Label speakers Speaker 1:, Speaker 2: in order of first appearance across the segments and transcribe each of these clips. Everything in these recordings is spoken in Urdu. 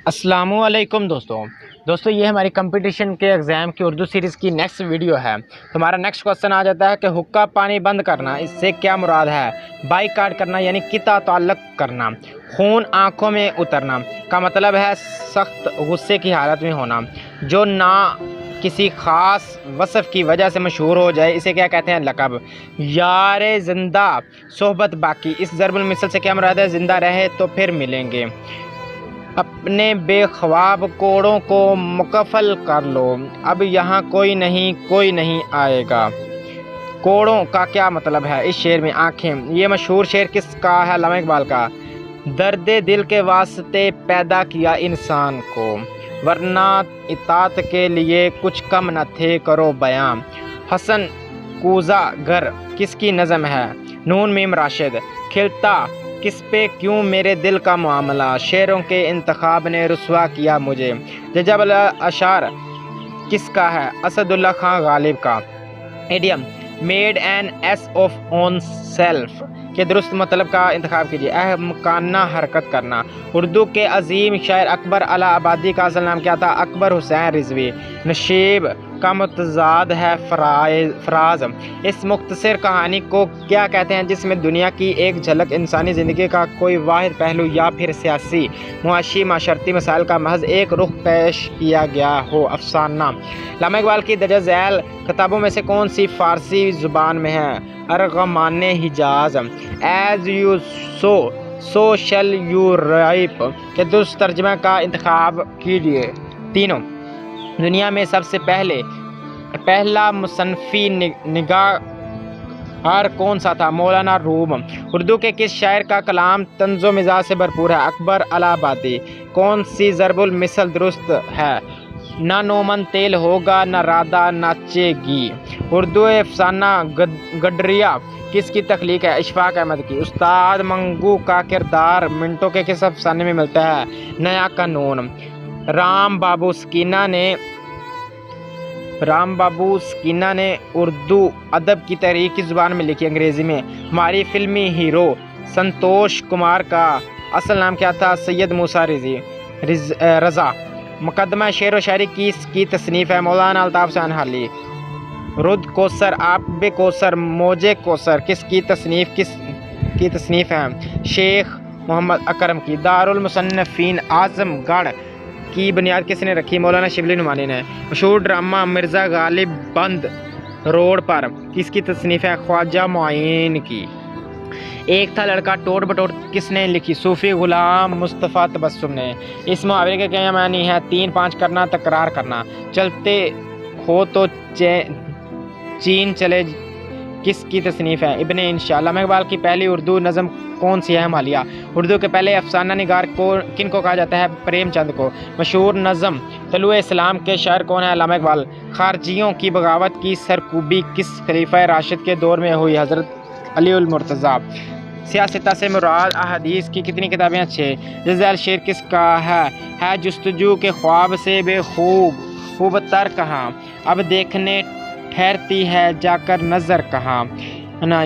Speaker 1: السلام علیکم دوستوں یہ ہماری کمپٹیشن کے ایگزام کی اردو سیریز کی نیکسٹ ویڈیو ہے۔ ہمارا نیکسٹ کوسچن آ جاتا ہے کہ حقہ پانی بند کرنا اس سے کیا مراد ہے؟ بائیکاٹ کرنا یعنی قطع تعلق کرنا۔ خون آنکھوں میں اترنا کا مطلب ہے سخت غصے کی حالت میں ہونا۔ جو نہ کسی خاص وصف کی وجہ سے مشہور ہو جائے اسے کیا کہتے ہیں؟ لقب۔ یار زندہ صحبت باقی اس ضرب المثل سے کیا مراد ہے؟ زندہ رہے تو پھر ملیں گے۔ اپنے بے خواب کوڑوں کو مکفل کر لو، اب یہاں کوئی نہیں آئے گا۔ کوڑوں کا کیا مطلب ہے اس شعر میں؟ آنکھیں۔ یہ مشہور شعر کس کا ہے؟ علامہ اقبال کا۔ درد دل کے واسطے پیدا کیا انسان کو، ورنہ اطاعت کے لیے کچھ کم نہ تھے کرو بیاں۔ حسن کوزہ گر کس کی نظم ہے؟ نون میم راشد۔ کھلتا کس پہ کیوں میرے دل کا معاملہ، شعروں کے انتخاب نے رسوا کیا مجھے۔ ججب الاشعار کس کا ہے؟ اسد اللہ خان غالب کا۔ Adam made an ass of own self کے درست مطلب کا انتخاب کیجیے۔ احمقانہ حرکت کرنا۔ اردو کے عظیم شاعر اکبر الہ آبادی کا اصل نام کیا تھا؟ اکبر حسین رضوی۔ نشیب کا متضاد ہے فراز۔ اس مختصر کہانی کو کیا کہتے ہیں جس میں دنیا کی ایک جھلک انسانی زندگی کا کوئی واحد پہلو یا پھر سیاسی، معاشی، معاشرتی مسائل کا محض ایک رخ پیش کیا گیا ہو؟ افسانہ۔ علامہ اقبال کی درج ذیل کتابوں میں سے کون سی فارسی زبان میں ہے؟ ارغمان حجاز۔ ایز یو سو شل یو ریپ کے درست ترجمہ کا انتخاب کیجیے۔ تینوں۔ دنیا میں سب سے پہلا مصنفی نگار کون سا تھا؟ مولانا روم۔ اردو کے کس شاعر کا کلام طنز و مزاح سے بھرپور ہے؟ اکبر الہ آبادی۔ کون سی ضرب المثل درست ہے؟ نہ نومن تیل ہوگا نہ رادہ ناچے گی۔ اردو افسانہ گڈریا کس کی تخلیق ہے؟ اشفاق احمد کی۔ استاد منگو کا کردار منٹو کے کس افسانے میں ملتا ہے؟ نیا قانون۔ رام بابو سکینہ نے اردو ادب کی تحریک کس زبان میں لکھی؟ انگریزی میں۔ ہماری فلمی ہیرو سنتوش کمار کا اصل نام کیا تھا؟ سید موسیٰ رضا۔ مقدمہ شعر و شاعری کس کی تصنیف ہے؟ مولانا الطاف حسین حالی۔ رد کوثر، آب کوثر، موج کوثر کس کی تصنیف ہے؟ شیخ محمد اکرم کی۔ دارالمصنفین اعظم گڑھ کی بنیاد کس نے رکھی؟ مولانا شبلی نعمانی نے۔ مشہور ڈرامہ مرزا غالب بند روڈ پر کس کی تصنیف ہے؟ خواجہ معین کی۔ ایک تھا لڑکا ٹوٹ بٹوٹ کس نے لکھی؟ صوفی غلام مصطفیٰ تبسم نے۔ اس محاورے کے کیا معنی ہے؟ 3 5 کرنا، تکرار کرنا۔ چلتے ہو تو چین چلے کس کی تصنیف ہے؟ ابن انشاء۔ علامہ اقبال کی پہلی اردو نظم کون سی ہے؟ ہمالیہ۔ اردو کے پہلے افسانہ نگار کن کو کہا جاتا ہے؟ پریم چند کو۔ مشہور نظم طلوع اسلام کے شاعر کون ہیں؟ علامہ اقبال۔ خارجیوں کی بغاوت کی سرکوبی کس خلیفہ راشد کے دور میں ہوئی؟ حضرت علی المرتضیٰ۔ سیاستہ سے مراد احادیث کی کتنی کتابیں؟ 6۔ جزیل شعر کس کا ہے جستجو کے خواب سے بے خوب تر کہاں، اب دیکھنے ٹھہرتی ہے جا کر نظر کہاں،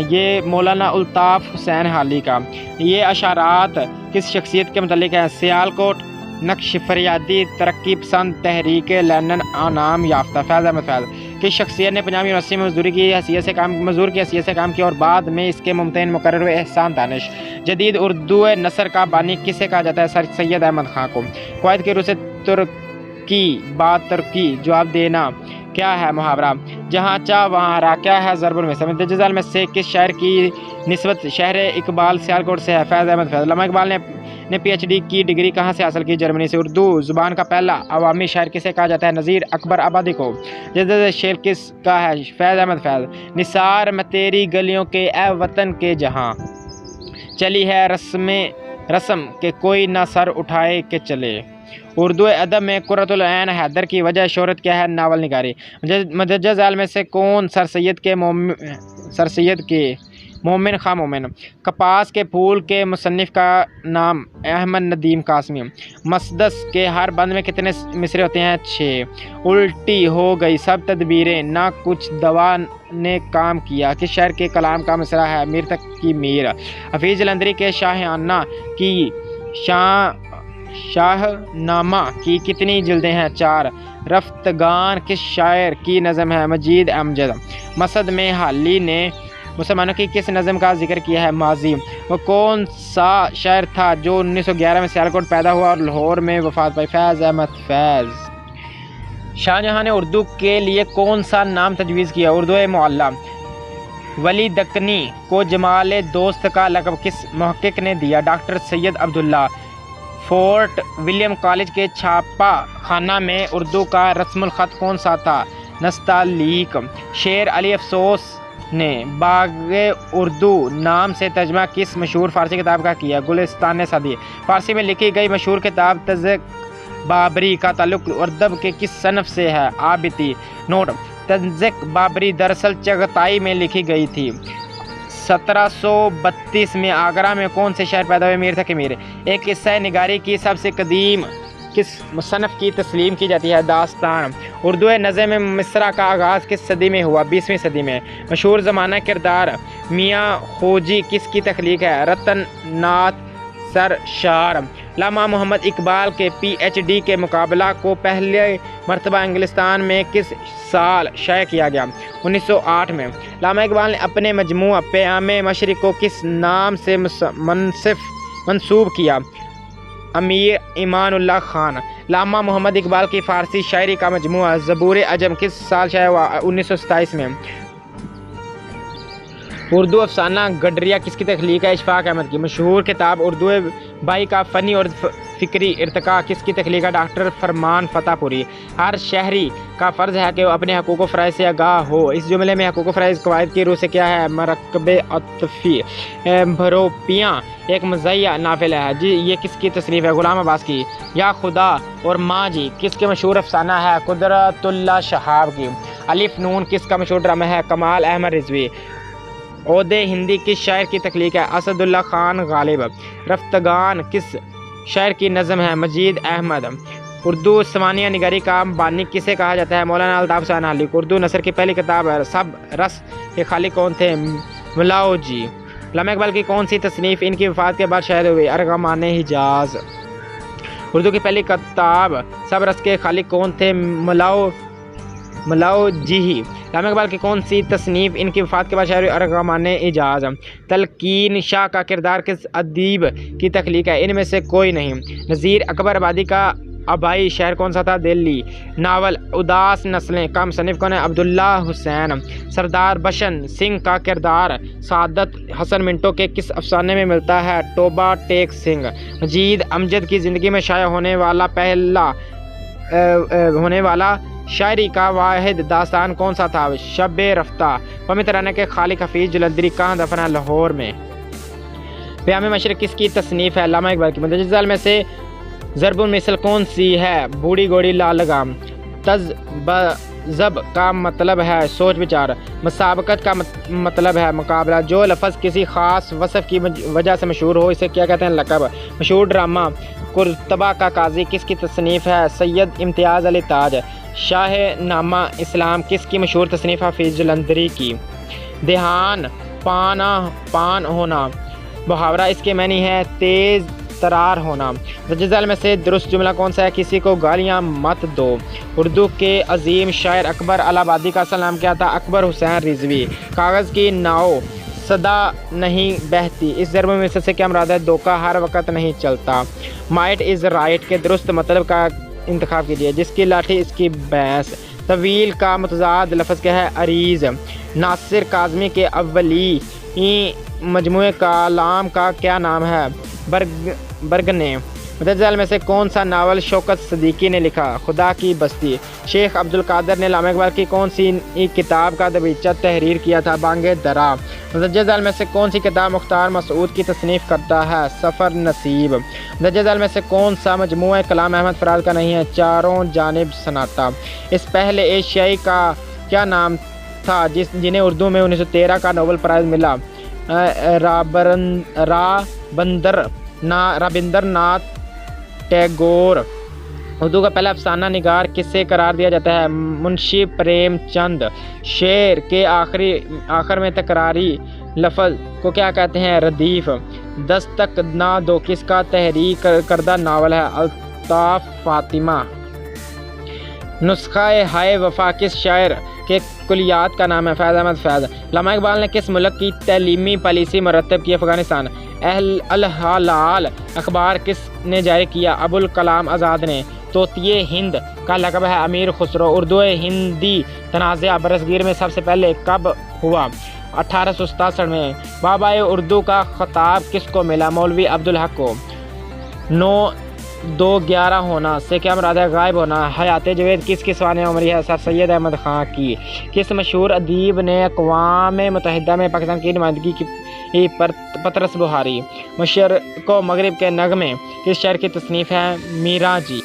Speaker 1: یہ مولانا الطاف حسین حالی کا۔ یہ اشعارات کس شخصیت کے متعلق ہیں؟ سیالکوٹ نقش فریادی، ترقی پسند، تحریک لینن انعام یافتہ۔ فیض احمد فیض۔ کس شخصیت نے پنجاب یونیورسٹی میں مزدور کی حیثیت سے کام کیا اور بعد میں اس کے ممتحن مقرر ہوئے؟ احسان دانش۔ جدید اردو نثر کا بانی کسے کہا جاتا ہے؟ سر سید احمد خان کو۔ قواعد کی روح سے ترکی جواب دینا کیا ہے؟ محاورہ۔ جہاں چاہ وہاں ہرا کیا ہے؟ ضرب المثل۔ مندرجہ ذیل میں سے کس شاعر کی نسبت شہر اقبال سیالکوٹ سے ہے؟ فیض احمد فیض۔ علامہ اقبال نے پی ایچ ڈی کی ڈگری کہاں سے حاصل کی؟ جرمنی سے۔ اردو زبان کا پہلا عوامی شاعر کسے کہا جاتا ہے؟ نذیر اکبر آبادی کو۔ جدید شعر کس کا ہے؟ فیض احمد فیض۔ نثار میں تیری گلیوں کے اے وطن کے جہاں، چلی ہے رسم کہ کوئی نہ سر اٹھائے کہ چلے۔ اردو ادب میں قرۃ العین حیدر کی وجہ شہرت کیا ہے؟ ناول نگاری۔ مندرجہ ذیل میں سے کون سر سید کے مومن خواہ مومن؟ کپاس کے پھول کے مصنف کا نام؟ احمد ندیم قاسمی۔ مسدس کے ہر بند میں کتنے مصرے ہوتے ہیں؟ 6۔ الٹی ہو گئی سب تدبیریں نہ کچھ دوا نے کام کیا کس شاعر کے کلام کا مصرع ہے؟ میر تقی میر۔ حفیظ جلندھری کے شاہانہ کی شاہ نامہ کی کتنی جلدیں ہیں؟ 4۔ رفتگان کس شاعر کی نظم ہے؟ مجید امجد۔ مسعد میں حالی نے مسلمانوں کی کس نظم کا ذکر کیا ہے؟ ماضی۔ وہ کون سا شاعر تھا جو 1911 میں سیالکوٹ پیدا ہوا اور لاہور میں وفات پائی؟ فیض احمد فیض۔ شاہ جہاں نے اردو کے لیے کون سا نام تجویز کیا؟ اردو معلی۔ ولی دکنی کو جمال دوست کا لقب کس محقق نے دیا؟ ڈاکٹر سید عبداللہ۔ فورٹ ولیم کالج کے چھاپا خانہ میں اردو کا رسم الخط کون سا تھا؟ نستعلیق۔ شیر علی افسوس نے باغ اردو نام سے ترجمہ کس مشہور فارسی کتاب کا کیا؟ گلستان سعدی۔ فارسی میں لکھی گئی مشہور کتاب تنزق بابری کا تعلق ادب کے کس صنف سے ہے؟ آبتی۔ نوٹ: تنزق بابری دراصل چغتائی میں لکھی گئی تھی۔ 1732 میں آگرہ میں کون سے شہر پیدا ہوئے؟ میر تقی میر۔ ایک قصہ نگاری کی سب سے قدیم کس مصنف کی تسلیم کی جاتی ہے؟ داستان۔ اردو نظم مصرع کا آغاز کس صدی میں ہوا؟ 20ویں صدی میں۔ مشہور زمانہ کردار میاں خوجی کس کی تخلیق ہے؟ رتن ناتھ سرشار۔ علامہ محمد اقبال کے پی ایچ ڈی کے مقابلہ کو پہلی مرتبہ انگلستان میں کس سال شائع کیا گیا؟ 1908 میں۔ علامہ اقبال نے اپنے مجموعہ پیام مشرق کو کس نام سے منسوب کیا؟ امیر ایمان اللہ خان۔ علامہ محمد اقبال کی فارسی شاعری کا مجموعہ زبور عجم کس سال شائع ہوا؟ 1927 میں۔ اردو افسانہ گڈریا کس کی تخلیق ہے؟ اشفاق احمد کی۔ مشہور کتاب اردو بائی کا فنی اور فکری ارتقاء کس کی تخلیق ہے؟ ڈاکٹر فرمان فتح پوری۔ ہر شہری کا فرض ہے کہ وہ اپنے حقوق و فرائض سے آگاہ ہو۔ اس جملے میں حقوق و فرائض قواعد کی روح سے کیا ہے؟ مرکب عطفی۔ بھروپیاں ایک مزاحیہ ناول ہے یہ کس کی تصنیف ہے؟ غلام عباس کی۔ یا خدا اور ماں جی کس کے مشہور افسانہ ہے؟ قدرت اللہ شہاب کی۔ الف نون کس کا مشہور ڈرامہ ہے؟ کمال احمد رضوی۔ عود ہندی کس شاعر کی تخلیق ہے؟ اسد اللہ خان غالب۔ رفتگان کس شاعر کی نظم ہے؟ مجید احمد۔ اردو سوانح نگاری کا بانی کسے کہا جاتا ہے؟ مولانا الطاف حسین حالی۔ اردو نثر کی پہلی کتاب سب رس کے خالق کون تھے؟ ملاؤ جی۔ علامہ اقبال کی کون سی تصنیف ان کی وفات کے بعد شائع ہوئی؟ ارغمان حجاز۔ اردو کی پہلی کتاب سب رس کے خالق کون تھے؟ ملاؤ جی۔ علامہ اقبال کی کون سی تصنیف ان کی وفات کے بعد شائع ہوئی؟ ارغمان اعجاز۔ تلقین شاہ کا کردار کس ادیب کی تخلیق ہے؟ ان میں سے کوئی نہیں۔ نذیر اکبر آبادی کا آبائی شہر کون سا تھا؟ دہلی۔ ناول اداس نسلیں کا مصنف کون ہے؟ عبداللہ حسین۔ سردار بشن سنگھ کا کردار سعادت حسن منٹو کے کس افسانے میں ملتا ہے؟ توبہ ٹیک سنگھ۔ مجید امجد کی زندگی میں شائع ہونے والا شاعری کا واحد داستان کون سا تھا؟ شب رفتہ۔ قومی ترانے کے خالق حفیظ جلندری کہاں دفن ہے؟ لاہور میں۔ پیام مشرق کس کی تصنیف ہے؟ علامہ اقبال کی۔ مندرجہ ذیل میں سے ضرب المثل کون سی ہے؟ بوڑھی گھوڑی لال لگام۔ تذبذب کا مطلب ہے سوچ بچار۔ مسابقت کا مطلب ہے مقابلہ۔ جو لفظ کسی خاص وصف کی وجہ سے مشہور ہو اسے کیا کہتے ہیں؟ لقب۔ مشہور ڈرامہ قرطبہ کا قاضی کس کی تصنیف ہے؟ سید امتیاز علی تاج۔ شاہ نامہ اسلام کس کی مشہور تصنیف؟ حفیظ جلندری کی۔ دھیان پان ہونا محاورہ اس کے معنی ہے تیز ترار ہونا۔ مندرجہ ذیل میں سے درست جملہ کون سا ہے؟ کسی کو گالیاں مت دو۔ اردو کے عظیم شاعر اکبر الہٰبادی کا اصل نام کیا تھا؟ اکبر حسین رضوی۔ کاغذ کی ناؤ صدا نہیں بہتی اس ضرب المثل سے کیا مراد ہے؟ دھوکہ ہر وقت نہیں چلتا۔ مائٹ از رائٹ کے درست مطلب کا انتخاب کیجیے۔ جس کی لاٹھی اس کی بھینس۔ طویل کا متضاد لفظ کیا ہے؟ عریض۔ ناصر کاظمی کے اولی مجموعے کلام کا کیا نام ہے؟ برگنے۔ مندرجہ ذیل میں سے کون سا ناول شوکت صدیقی نے لکھا؟ خدا کی بستی۔ شیخ عبدالقادر نے علامہ اقبال کی کون سی کتاب کا دبیچہ تحریر کیا تھا؟ بانگ درا۔ مندرجہ ذیل میں سے کون سی کتاب مختار مسعود کی تصنیف کرتا ہے؟ سفر نصیب۔ مندرجہ ذیل میں سے کون سا مجموعہ کلام احمد فراد کا نہیں ہے؟ چاروں جانب سناٹا۔ اس پہلے ایشیائی کا کیا نام تھا جنہیں اردو میں 1913 کا نوبل پرائز ملا؟ رابندر ناتھ ٹیگور۔ اردو کا پہلا افسانہ نگار کسے قرار دیا جاتا ہے؟ منشی پریم چند۔ شعر کے آخر میں تکراری لفظ کو کیا کہتے ہیں؟ ردیف۔ دستک نہ دو کس کا تحریر کردہ ناول ہے؟ الطاف فاطمہ۔ نسخہ ہائے وفا کس شاعر کے کلیات کا نام ہے؟ فیض احمد فیض۔ علامہ اقبال نے کس ملک کی تعلیمی پالیسی مرتب کی؟ افغانستان۔ الحلال اخبار کس نے جاری کیا؟ ابوالکلام آزاد نے۔ طوطئ ہند کا لقب ہے؟ امیر خسرو۔ اردو ہندی تنازع برصغیر میں سب سے پہلے کب ہوا؟ 1867 میں۔ بابائے اردو کا خطاب کس کو ملا؟ مولوی عبدالحق کو۔ 9-2-11 ہونا سے کیا مراد ہے؟ غائب ہونا۔ حیات جاوید کس کی سوانح عمری ہے؟ سر سید احمد خان کی۔ کس مشہور ادیب نے اقوام متحدہ میں پاکستان کی نمائندگی کی؟ پطرس بہاری۔ مشرق و مغرب کے نغمے کس شاعر کی تصنیف ہے؟ میراں جی۔